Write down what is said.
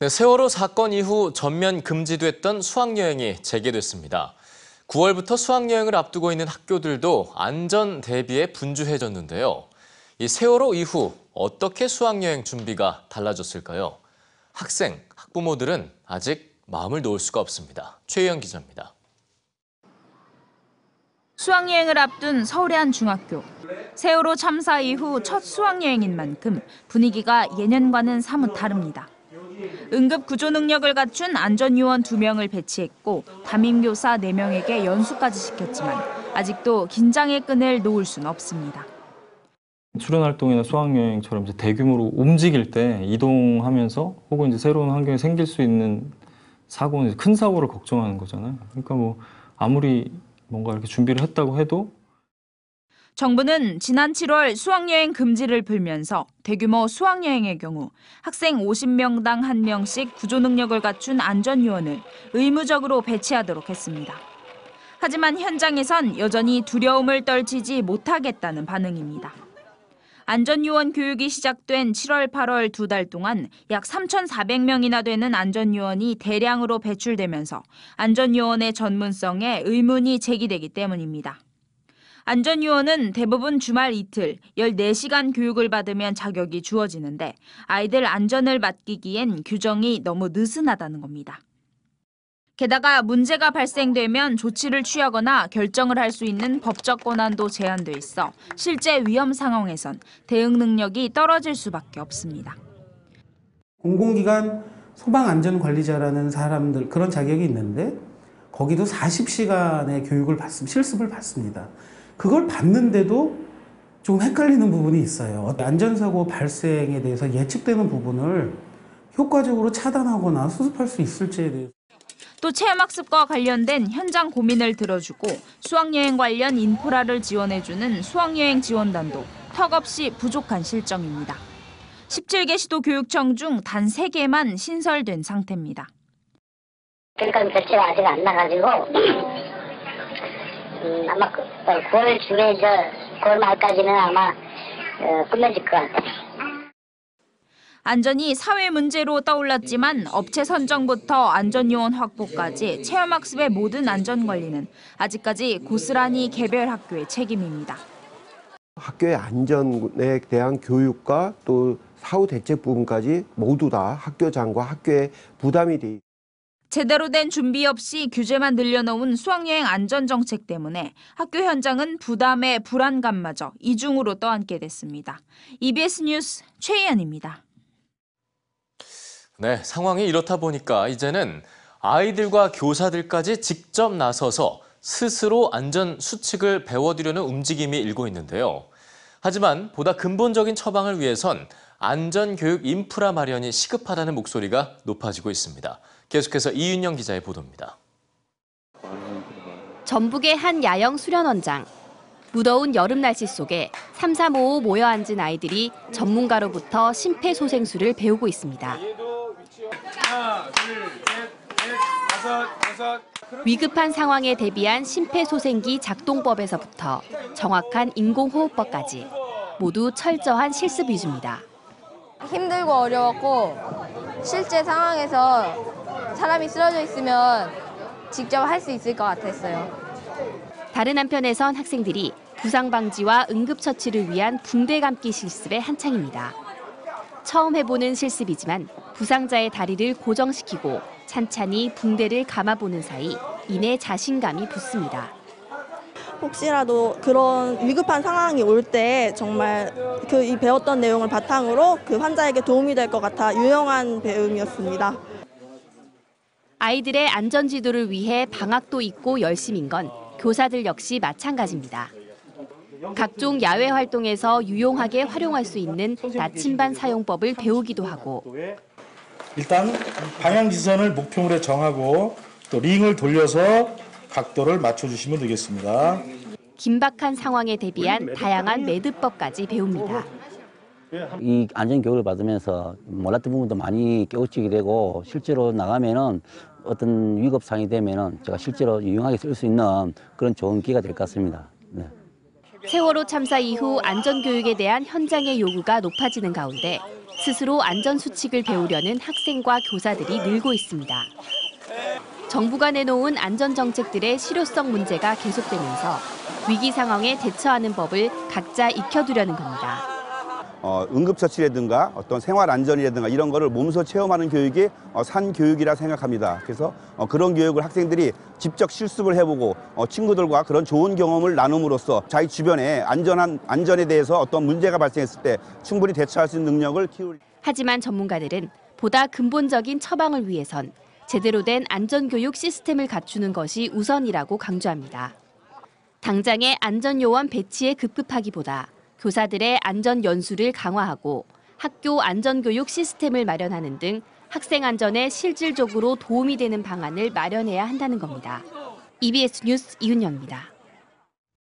네, 세월호 사건 이후 전면 금지됐던 수학여행이 재개됐습니다. 9월부터 수학여행을 앞두고 있는 학교들도 안전 대비에 분주해졌는데요. 이 세월호 이후 어떻게 수학여행 준비가 달라졌을까요? 학생, 학부모들은 아직 마음을 놓을 수가 없습니다. 최희영 기자입니다. 수학여행을 앞둔 서울의 한 중학교. 세월호 참사 이후 첫 수학여행인 만큼 분위기가 예년과는 사뭇 다릅니다. 응급 구조 능력을 갖춘 안전요원 2명을 배치했고 담임교사 4명에게 연수까지 시켰지만 아직도 긴장의 끈을 놓을 수는 없습니다. 수련활동이나 수학여행처럼 이제 대규모로 움직일 때 이동하면서 혹은 이제 새로운 환경에 생길 수 있는 사고는 큰 사고를 걱정하는 거잖아요. 그러니까 뭐 아무리 뭔가 이렇게 준비를 했다고 해도 정부는 지난 7월 수학여행 금지를 풀면서 대규모 수학여행의 경우 학생 50명당 1명씩 구조 능력을 갖춘 안전요원을 의무적으로 배치하도록 했습니다. 하지만 현장에선 여전히 두려움을 떨치지 못하겠다는 반응입니다. 안전요원 교육이 시작된 7월, 8월 2달 동안 약 3,400명이나 되는 안전요원이 대량으로 배출되면서 안전요원의 전문성에 의문이 제기되기 때문입니다. 안전요원은 대부분 주말 이틀, 14시간 교육을 받으면 자격이 주어지는데 아이들 안전을 맡기기엔 규정이 너무 느슨하다는 겁니다. 게다가 문제가 발생되면 조치를 취하거나 결정을 할 수 있는 법적 권한도 제한돼 있어 실제 위험 상황에선 대응 능력이 떨어질 수밖에 없습니다. 공공기관 소방안전관리자라는 사람들 그런 자격이 있는데 거기도 40시간의 교육을 실습을 받습니다. 그걸 받는데도 좀 헷갈리는 부분이 있어요. 안전사고 발생에 대해서 예측되는 부분을 효과적으로 차단하거나 수습할 수 있을지에 대해서. 또 체험학습과 관련된 현장 고민을 들어주고 수학여행 관련 인프라를 지원해주는 수학여행 지원단도 턱없이 부족한 실정입니다. 17개 시도 교육청 중 단 3개만 신설된 상태입니다. 그러니까 결제가 아직 안 나가지고 아마 9월 중에 9월 말까지는 아마 끝내질 것 같아요. 안전이 사회 문제로 떠올랐지만 업체 선정부터 안전요원 확보까지 체험학습의 모든 안전관리는 아직까지 고스란히 개별 학교의 책임입니다. 학교의 안전에 대한 교육과 또 사후 대책 부분까지 모두 다 학교장과 학교에 부담이 돼 있습니다. 제대로 된 준비 없이 규제만 늘려놓은 수학여행 안전정책 때문에 학교 현장은 부담에 불안감마저 이중으로 떠안게 됐습니다. EBS 뉴스 최희연입니다. 네, 상황이 이렇다 보니까 이제는 아이들과 교사들까지 직접 나서서 스스로 안전 수칙을 배워두려는 움직임이 일고 있는데요. 하지만 보다 근본적인 처방을 위해선 안전교육 인프라 마련이 시급하다는 목소리가 높아지고 있습니다. 계속해서 이윤영 기자의 보도입니다. 전북의 한 야영 수련원장. 무더운 여름 날씨 속에 3, 4, 5 모여 앉은 아이들이 전문가로부터 심폐소생술을 배우고 있습니다. 하나, 둘, 셋, 넷, 다섯, 여섯. 위급한 상황에 대비한 심폐소생기 작동법에서부터 정확한 인공호흡법까지 모두 철저한 실습 위주입니다. 힘들고 어려웠고 실제 상황에서 사람이 쓰러져 있으면 직접 할 수 있을 것 같았어요. 다른 한편에선 학생들이 부상 방지와 응급처치를 위한 붕대 감기 실습에 한창입니다. 처음 해보는 실습이지만 부상자의 다리를 고정시키고 찬찬히 붕대를 감아보는 사이 이내 자신감이 붙습니다. 혹시라도 그런 위급한 상황이 올 때 정말 이 배웠던 내용을 바탕으로 그 환자에게 도움이 될 것 같아 유용한 배움이었습니다. 아이들의 안전 지도를 위해 방학도 있고 열심인 건 교사들 역시 마찬가지입니다. 각종 야외 활동에서 유용하게 활용할 수 있는 나침반 사용법을 배우기도 하고 일단 방향지선을 목표물에 정하고 또 링을 돌려서 각도를 맞춰주시면 되겠습니다. 긴박한 상황에 대비한 다양한 매듭법까지 배웁니다. 이 안전교육을 받으면서 몰랐던 부분도 많이 깨우치게 되고 실제로 나가면은 어떤 위급상이 되면은 제가 실제로 유용하게 쓸 수 있는 그런 좋은 기회가 될 것 같습니다. 네. 세월호 참사 이후 안전교육에 대한 현장의 요구가 높아지는 가운데 스스로 안전수칙을 배우려는 학생과 교사들이 늘고 있습니다. 정부가 내놓은 안전정책들의 실효성 문제가 계속되면서 위기 상황에 대처하는 법을 각자 익혀두려는 겁니다. 응급처치라든가 어떤 생활안전이라든가 이런 거를 몸소 체험하는 교육이 산교육이라 생각합니다. 그래서 그런 교육을 학생들이 직접 실습을 해보고 친구들과 그런 좋은 경험을 나눔으로써 자기 주변에 안전에 대해서 어떤 문제가 발생했을 때 충분히 대처할 수 있는 능력을 키울. 하지만 전문가들은 보다 근본적인 처방을 위해선 제대로 된 안전교육 시스템을 갖추는 것이 우선이라고 강조합니다. 당장의 안전요원 배치에 급급하기보다 교사들의 안전 연수를 강화하고 학교 안전교육 시스템을 마련하는 등 학생 안전에 실질적으로 도움이 되는 방안을 마련해야 한다는 겁니다. EBS 뉴스 이윤영입니다.